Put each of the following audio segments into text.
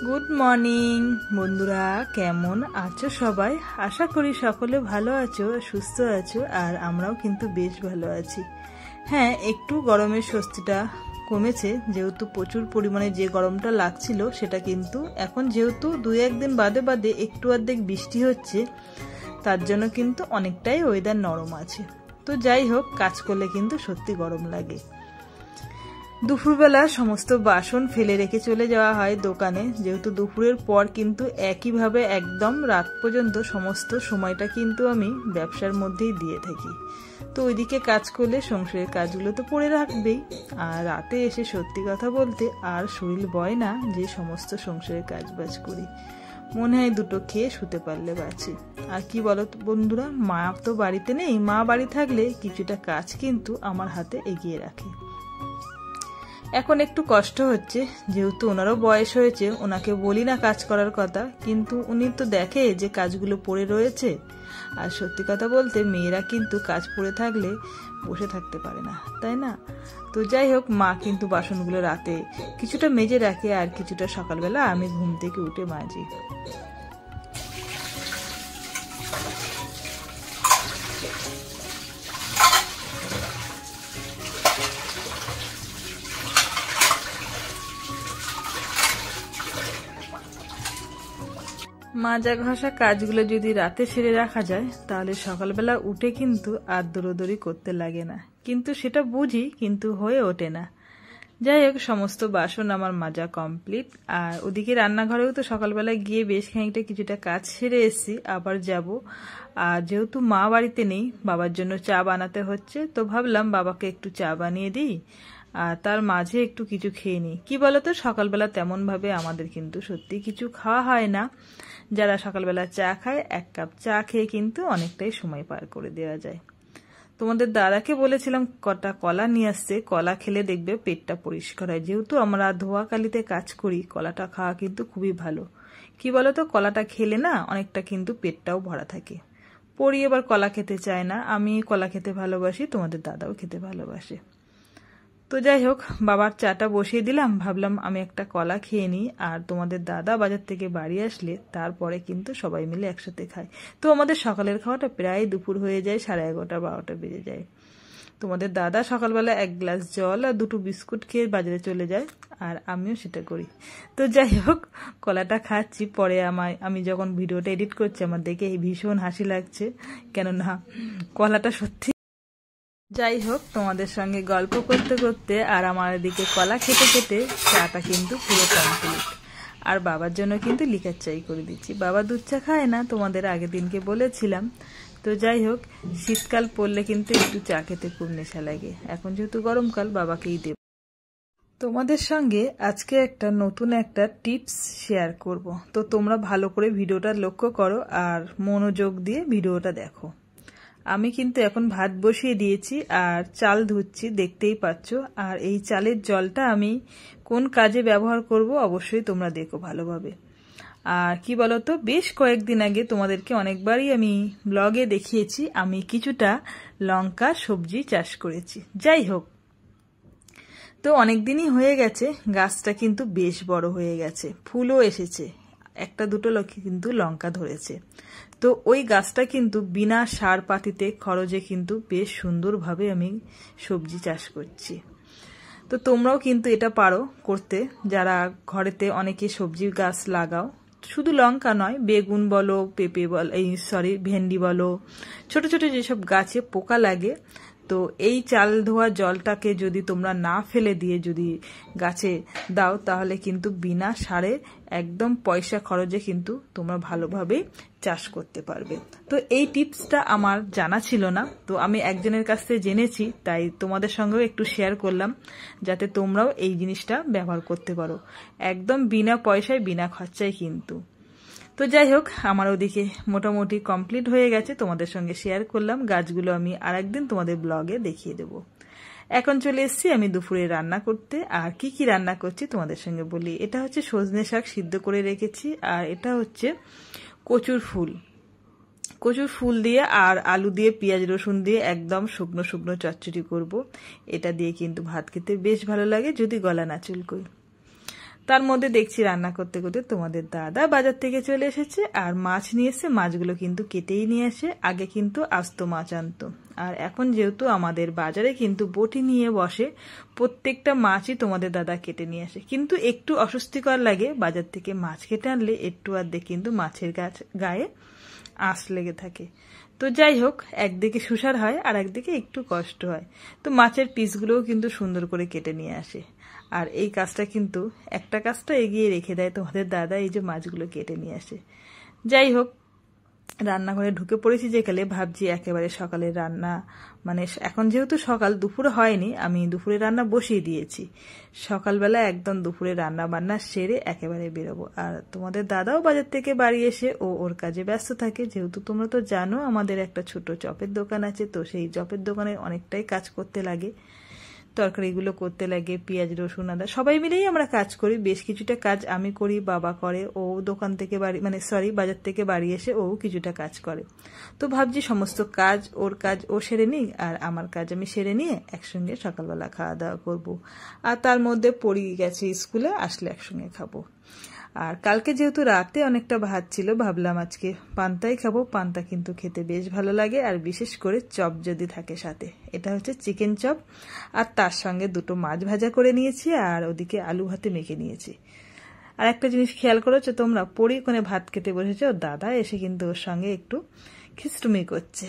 Good morning বন্ধুরা, কেমন আছো সবাই? আশা করি সকলে ভালো আছো, সুস্থ আছো, আর আমরাও কিন্তু বেশ ভালো আছি। হ্যাঁ, একটু গরমের স্বস্তিটা কমেছে, যেহেতু প্রচুর পরিমাণে যে গরমটা লাগছিল সেটা কিন্তু এখন যেহেতু 2-1 দিন বাদে বাদে একটু অর্ধেক বৃষ্টি হচ্ছে, তার জন্য কিন্তু অনেকটাই ওয়েদার নরম আছে। তো যাই হোক, কাজ করলে কিন্তু সত্যি গরম লাগে। দুপুরবেলা সমস্ত বাসন ফেলে রেখে চলে যাওয়া হয় দোকানে, যেহেতু দুপুরের পর কিন্তু একইভাবে একদম রাত পর্যন্ত সমস্ত সময়টা কিন্তু আমি ব্যবসার মধ্যেই দিয়ে থাকি। তো ওইদিকে কাজ করলে সংসারের কাজগুলো তো পড়ে রাখবেই, আর রাতে এসে সত্যি কথা বলতে আর শরীর বয় না যে সমস্ত সংসারের কাজবাজ করি। মনে হয় দুটো খেয়ে শুতে পারলে বাঁচি। আর কি বলো বন্ধুরা, মা তো বাড়িতে নেই, মা বাড়ি থাকলে কিছুটা কাজ কিন্তু আমার হাতে এগিয়ে রাখে। এখন একটু কষ্ট হচ্ছে, যেহেতু ওনারও বয়স হয়েছে, ওনাকে বলি না কাজ করার কথা, কিন্তু উনি তো দেখে যে কাজগুলো পড়ে রয়েছে। আর সত্যি কথা বলতে মেয়েরা কিন্তু কাজ পড়ে থাকলে বসে থাকতে পারে না, তাই না? তো যাই হোক, মা কিন্তু বাসনগুলো রাতে কিছুটা মেজে রাখে আর কিছুটা সকালবেলা আমি ঘুম থেকে উঠে মাজি। মাজা ঘষা কাজগুলো যদি রাতে সেরে রাখা যায় তাহলে সকালবেলা উঠে কিন্তু আর দৌড়দৌড়ি করতে লাগে না, কিন্তু সেটা বুঝি, কিন্তু হয়ে ওঠে না। যাই হোক, সমস্ত বাসন আমার মাজা কমপ্লিট। আর ওদিকে রান্নাঘরেও তো সকালবেলা গিয়ে বেশ খানিকটা কিছুটা কাজ সেরে এসেছি, আবার যাব। আর যেহেতু মা বাড়িতে নেই, বাবার জন্য চা বানাতে হচ্ছে, তো ভাবলাম বাবাকে একটু চা বানিয়ে দিই আর তার মাঝে একটু কিছু খেয়ে নিই। কি বলতো, সকালবেলা তেমনভাবে আমাদের কিন্তু সত্যি কিছু খাওয়া হয় না। যারা সকালবেলা চা খায়, 1 কাপ চা খেয়ে কিন্তু অনেকটাই সময় পার করে দেওয়া যায়। তোমাদের দাদাকে বলেছিলাম কটা কলা নিয়ে আসতে, কলা খেলে দেখবে পেটটা পরিষ্কার হয়। যেহেতু আমরা ধোয়াকালিতে কাজ করি, কলাটা খাওয়া কিন্তু খুবই ভালো। কি বলতো, কলাটা খেলে না অনেকটা কিন্তু পেটটাও ভরা থাকে। পরি এবার কলা খেতে চায় না, আমি কলা খেতে ভালোবাসি, তোমাদের দাদাও খেতে ভালোবাসে। তো যাই হোক, বাবার চাটা বসিয়ে দিলাম, ভাবলাম আমি একটা কলা খেয়ে নিই, আর তোমাদের দাদা বাজার থেকে বাড়ি আসলে তারপরে কিন্তু সবাই মিলে একসাথে খাই। তো আমাদের সকালের খাওয়াটা প্রায় দুপুর হয়ে যায়, 11:30-12টা বেজে যায়। তোমাদের দাদা সকালবেলা 1 গ্লাস জল আর 2টো বিস্কুট খেয়ে বাজারে চলে যায়, আর আমিও সেটা করি। তো যাই হোক, কলাটা খাচ্ছি। পরে আমি যখন ভিডিওটা এডিট করছি আমার দেখে ভীষণ হাসি লাগছে, কেননা কলাটা সত্যি। যাই হোক, তোমাদের সঙ্গে গল্প করতে করতে আর আমার এদিকে কলা খেতে খেতে চাটা কিন্তু পুরো কমপ্লিট। আর বাবার জন্য কিন্তু লিকার চাই করে দিচ্ছি। বাবা দুধ চা খায় না, তোমাদের আগের দিনকে বলেছিলাম। তো যাই হোক, শীতকাল পড়লে কিন্তু একটু চা খেতে খুব নেশা লাগে। এখন যেহেতু গরমকাল, বাবাকেই দেব। তোমাদের সঙ্গে আজকে নতুন একটা টিপস শেয়ার করব। তো তোমরা ভালো করে ভিডিওটা লক্ষ্য করো আর মনোযোগ দিয়ে ভিডিওটা দেখো। আমি কিন্তু এখন ভাত বসিয়ে দিয়েছি আর চাল ধুচ্ছি, দেখতেই পাচ্ছ। আর এই চালের জলটা আমি কোন কাজে ব্যবহার করব অবশ্যই তোমরা দেখো ভালোভাবে। আর কি বলতো, বেশ কয়েকদিন আগে তোমাদেরকে অনেকবারই আমি ব্লগে দেখিয়েছি আমি কিছুটা লঙ্কা সবজি চাষ করেছি। যাই হোক, তো অনেকদিনই হয়ে গেছে, গাছটা কিন্তু বেশ বড় হয়ে গেছে, ফুলও এসেছে, 1-2টো কিন্তু লঙ্কা ধরেছে। তো ওই গাছটা কিন্তু বিনা সার পাতিতে খরচে কিন্তু বেশ সুন্দরভাবে আমি সবজি চাষ করছি। তো তোমরাও কিন্তু এটা পারো করতে, যারা ঘরেতে অনেকে সবজি গাছ লাগাও। শুধু লঙ্কা নয়, বেগুন বলো, পেঁপে বলো, ভেন্ডি বলো, ছোট ছোট যেসব গাছে পোকা লাগে, তো এই চাল ধোয়া জলটাকে যদি তোমরা না ফেলে দিয়ে যদি গাছে দাও, তাহলে কিন্তু বিনা সারে একদম পয়সা খরচে কিন্তু তোমরা ভালোভাবে চাষ করতে পারবে। তো এই টিপসটা আমার জানা ছিল না, তো আমি একজনের কাছ থেকে জেনেছি, তাই তোমাদের সঙ্গেও একটু শেয়ার করলাম, যাতে তোমরাও এই জিনিসটা ব্যবহার করতে পারো, একদম বিনা পয়সায় বিনা খরচায় কিন্তু। তো যাই হোক, আমার ওদিকে মোটামুটি কমপ্লিট হয়ে গেছে, তোমাদের সঙ্গে শেয়ার করলাম। গাছগুলো আমি আরেকদিন তোমাদের ব্লগে দেখিয়ে দেবো। এখন চলে এসেছি আমি দুপুরে রান্না করতে। আর কি কি রান্না করছি তোমাদের সঙ্গে বলি। এটা হচ্ছে সজনে শাক সিদ্ধ করে রেখেছি, আর এটা হচ্ছে কচুর ফুল। কচুর ফুল দিয়ে আর আলু দিয়ে পেঁয়াজ রসুন দিয়ে একদম শুকনো শুকনো চচ্চড়ি করব। এটা দিয়ে কিন্তু ভাত খেতে বেশ ভালো লাগে, যদি গলা না চুলকোয়। তার মধ্যে দেখছি রান্না করতে করতে তোমাদের দাদা বাজার থেকে চলে এসেছে আর মাছ নিয়ে এসে মাছগুলো কিন্তু কেটেই নিয়ে আসে। আগে কিন্তু আস্ত মাছ আনতো, আর এখন যেহেতু আমাদের বাজারে কিন্তু বটি নিয়ে বসে, প্রত্যেকটা মাছই তোমাদের দাদা কেটে নিয়ে আসে। কিন্তু একটু অস্বস্তিকর লাগে, বাজার থেকে মাছ কেটে আনলে একটু আধেক কিন্তু মাছের গায়ে আঁশ লেগে থাকে। তো যাই হোক, একদিকে সুসার হয় আর একদিকে একটু কষ্ট হয়। তো মাছের পিসগুলোও কিন্তু সুন্দর করে কেটে নিয়ে আসে, আর এই কাজটা কিন্তু একটা কাজটা এগিয়ে রেখে দেয় তোমাদের দাদা, এই যে মাছগুলো কেটে নিয়ে আসে। যাই হোক, রান্নাঘরে ঢুকে পড়েছি যেকালে, ভাবছি একেবারে সকালের রান্না, মানে এখন যেহেতু সকাল, দুপুরে হয়নি, আমি দুপুরে রান্না বসিয়ে দিয়েছি। সকালবেলা একদম দুপুরে রান্না বান্না সেরে একেবারে বেরোবো। আর তোমাদের দাদাও বাজার থেকে বাড়ি এসে ওর কাজে ব্যস্ত থাকে। যেহেতু তোমরা তো জানো আমাদের একটা ছোট চপের দোকান আছে, তো সেই চপের দোকানে অনেকটাই কাজ করতে লাগে, তরকারিগুলো করতে লাগে, পেঁয়াজ রসুন আদা সবাই মিলেই আমরা কাজ করি। বেশ কিছুটা কাজ আমি করি, বাবা করে, ও দোকান থেকে বাড়ি বাজার থেকে বাড়ি এসে ও কিছুটা কাজ করে। তো ভাবছি সমস্ত কাজ, ওর কাজ ও সেরে নিই আর আমার কাজ আমি সেরে নিয়ে একসঙ্গে সকালবেলা খাওয়া দাওয়া করব। আর তার মধ্যে পড়ি গেছে স্কুলে, আসলে একসঙ্গে খাবো। আর কালকে যেহেতু রাতে অনেকটা ভাত ছিল, ভাবলাম আজকে পান্তাই খাবো। পান্তা কিন্তু খেতে বেশ ভালো লাগে, আর বিশেষ করে চপ যদি থাকে সাথে। এটা হচ্ছে চিকেন চপ, আর তার সঙ্গে দুটো মাছ ভাজা করে নিয়েছি, আর ওদিকে আলু ভাতে মেখে নিয়েছি। আর একটা জিনিস খেয়াল করেছো তোমরা, পরি কোণে ভাত খেতে বসেছে, ওর দাদা এসে কিন্তু ওর সঙ্গে একটু খিস্টুমি করছে।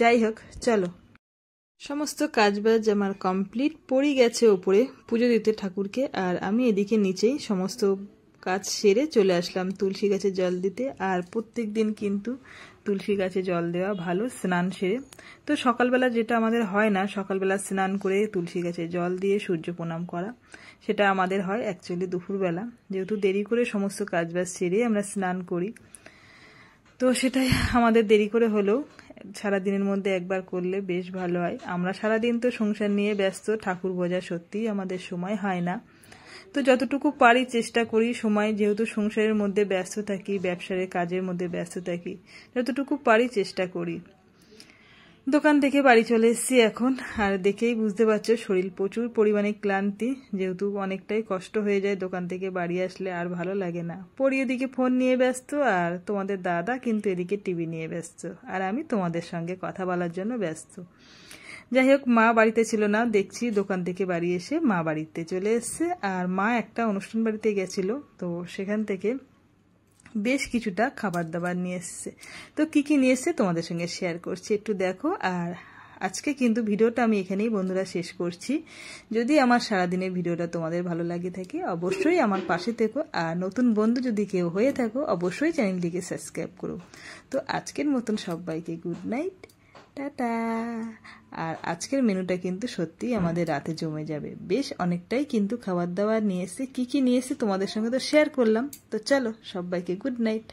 যাই হোক, চলো। সমস্ত কাজবাজ আমার কমপ্লিট, পড়ি গেছে ওপরে পুজো দিতে ঠাকুরকে, আর আমি এদিকে নিচেই সমস্ত কাজ সেরে চলে আসলাম তুলসী গাছে জল দিতে। আর প্রত্যেক দিন কিন্তু তুলসী গাছে জল দেওয়া ভালো, স্নান সেরে। তো সকালবেলা যেটা আমাদের হয় না, সকালবেলা স্নান করে তুলসী গাছে জল দিয়ে সূর্য প্রণাম করা, সেটা আমাদের হয় অ্যাকচুয়ালি দুপুরবেলা। যেহেতু দেরি করে সমস্ত কাজবাজ সেরে আমরা স্নান করি, তো সেটাই আমাদের দেরি করে হলেও সারাদিনের মধ্যে একবার করলে বেশ ভালো হয়। আমরা সারাদিন তো সংসার নিয়ে ব্যস্ত, ঠাকুর বোঝা সত্যিই আমাদের সময় হয় না। তো যতটুকু পারি চেষ্টা করি সময়, যেহেতু সংসারের মধ্যে ব্যস্ত থাকি, ব্যবসার কাজের মধ্যে ব্যস্ত থাকি, যতটুকু পারি চেষ্টা করি। দোকান থেকে বাড়ি চলে এসেছি এখন, আর দেখেই বুঝতে পারছো শরীর প্রচুর পরিমাণে ক্লান্তি, যেহেতু অনেকটাই কষ্ট হয়ে যায় দোকান থেকে বাড়ি আসলে, আর ভালো লাগে না। পরি এদিকে ফোন নিয়ে ব্যস্ত, আর তোমাদের দাদা কিন্তু এদিকে টিভি নিয়ে ব্যস্ত, আর আমি তোমাদের সঙ্গে কথা বলার জন্য ব্যস্ত। যাই হোক, মা বাড়িতে ছিল না, দেখছি দোকান থেকে বাড়ি এসে মা বাড়িতে চলে এসছে। আর মা একটা অনুষ্ঠান বাড়িতে গেছিল, তো সেখান থেকে বেশ কিছুটা খাবার দাবার নিয়ে এসছে। তো কি কি নিয়ে এসছে তোমাদের সঙ্গে শেয়ার করছি, একটু দেখো। আর আজকে কিন্তু ভিডিওটা আমি এখানেই বন্ধুরা শেষ করছি। যদি আমার সারাদিনের ভিডিওটা তোমাদের ভালো লাগে থাকে, অবশ্যই আমার পাশে থেকো, আর নতুন বন্ধু যদি কেউ হয়ে থাকো অবশ্যই চ্যানেলটিকে সাবস্ক্রাইব করো। তো আজকের মতন সবাইকে গুড নাইট, টাটা। আর আজকের মেনুটা কিন্তু সত্যিই আমাদের রাতে জমে যাবে, বেশ অনেকটাই কিন্তু খাবার দাবার নিয়ে এসে। কি কি নিয়ে এসে তোমাদের সঙ্গে তো শেয়ার করলাম। তো চলো, সবাইকে গুড নাইট।